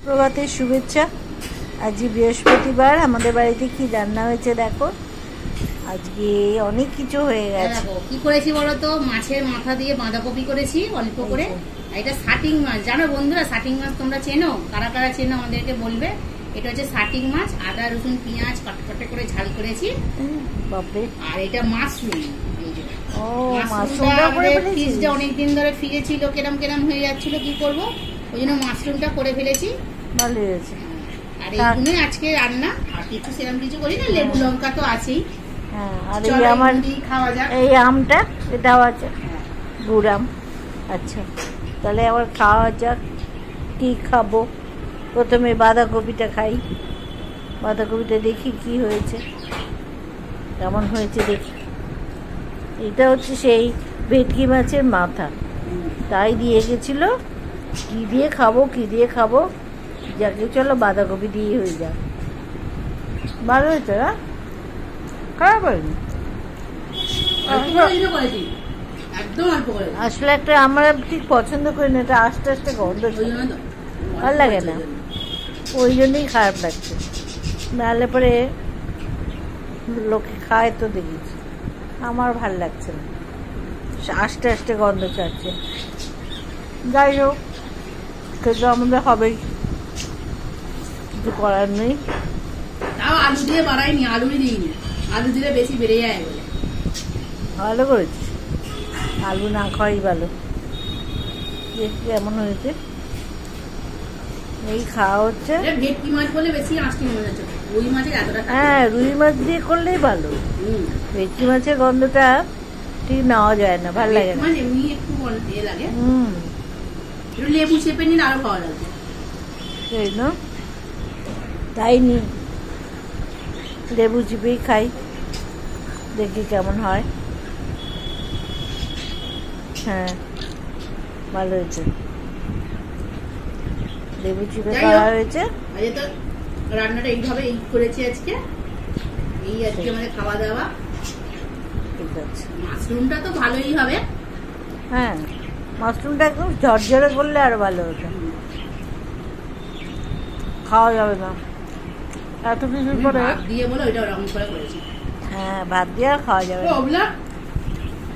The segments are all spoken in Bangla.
প্রভাতের শুভেচ্ছা। আজকে বৃহস্পতিবার, আমাদের বাড়িতে কি রান্না হয়েছে দেখো। আজকে অনেক কিছু হয়ে গেছে। কি করেছি বলো তো, মাছের মাথা দিয়ে বাঁধাকপি করেছি অল্প করে। এটা শাটিং মাছ, জানো বন্ধুরা? শাটিং মাছ তোমরা চেনো? কারা কারা চেনো আমাদেরকে বলবে। এটা হচ্ছে শাটিং মাছ, আদা রসুন পেঁয়াজ কটকটে করে ঝাল করেছি। বাপরে। আর এটা মাশরুম। ফ্রিজে অনেকদিন ধরে ফ্রিজে ছিল, কেরাম কেরাম হয়ে যাচ্ছিল, কি করব, ওই জন্য মাশরুমটা করে ফেলেছি। ভালো হয়েছে। আর এইগুলোই আজকে রান্না, আর কিছু সেরকম কিছু করি না। লেবু লঙ্কা তো আছেই। হ্যাঁ, আর এই আমার খাওয়া যাক। এই আমটা, এটাও আছে, গুড় আম। আচ্ছা, তাহলে আবার খাওয়া যাক। কি খাবো? প্রথমে বাঁধাকপিটা খাই। বাঁধাকপিটা দেখি কি হয়েছে, কেমন হয়েছে দেখি। এটা হচ্ছে সেই ভেটকি মাছের মাথা, তাই দিয়ে গেছিল। কি দিয়ে খাবো, কি দিয়ে খাবো, যাকে চলো বাঁধাকপি দিয়ে হয়ে যাক। ভালো হয়েছে না? খারাপ হয়নি। আসলে একটা আমরা ঠিক পছন্দ করি না, এটা আস্তে আস্তে গন্ধ, ভালো লাগে না, ওই জন্যই খারাপ লাগছে। নাহলে পরে লোকে খায় তো দেখেছি, আমার ভাল লাগছে না, আস্তে আস্তে গন্ধ ছাড়ছে। যাই হোক, খেতে আমাদের হবেই, কিছু করার নেই। তাও আলু দিয়ে বাড়াইনি, আলুই দিইনি, আলু দিলে বেশি বেড়ে যায় বলে। ভালো করেছিস, আলু না খাওয়াই ভালো। দেখি কেমন হয়েছে। এই খাওয়া হচ্ছে। ভেটকি মাছ বলে বেশি আঁশটি মনে হচ্ছে, রুই মাছের এতটা। হ্যাঁ, রুই মাছ দিয়ে করলেই ভালো। ভেটকি মাছের গন্ধটা ঠিক নেওয়া যায় না, ভালো লাগে না। এমনি একটু লাগে। লেবু চেপে নিলে আরো ভালো লাগে। সেই না, তাই নি, লেবু চিপেই খাই, দেখি কেমন হয়। হ্যাঁ, ভালো হয়েছে, লেবু চিপে খাওয়া হয়েছে। তো রান্নাটা এইভাবে এই করেছি আজকে, এই আজকে আমাদের খাওয়া দাওয়া। ঠিক আছে, মাশরুমটা তো ভালোই হবে। হ্যাঁ, মাশরুমটা একদম ঝরঝরে করলে আরো ভালো হতো। খাওয়া যাবে না এত কিছুর পরে। ভাত দিয়ে বলো, ওইটা ওরকম করে করেছি। হ্যাঁ, ভাত দিয়ে আর খাওয়া যাবে না।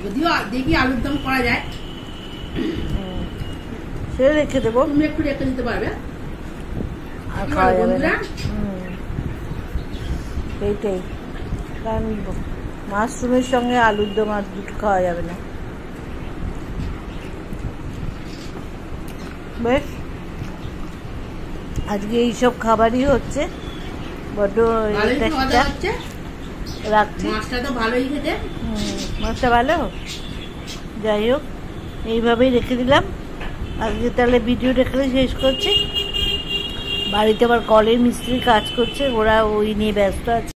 যদিও দেখি আলুর দম করা যায়, সে রেখে দেবো, তুমি একটু রেখে দিতে পারবে, আর খাওয়া যাবে না। এইটাই কারণ মাশরুমের সঙ্গে আলুর দম আর দুটো খাওয়া যাবে না। বেশ, আজকে এইসব খাবারই হচ্ছে। বড্ড রাখছি। মাছটা তো ভালোই খেতে। মাছটা ভালো। যাই হোক, এইভাবেই রেখে দিলাম আজকে। তাহলে ভিডিওটা এখানে শেষ করছি। বাড়িতে আবার কলের মিস্ত্রি কাজ করছে, ওরা ওই নিয়ে ব্যস্ত আছে।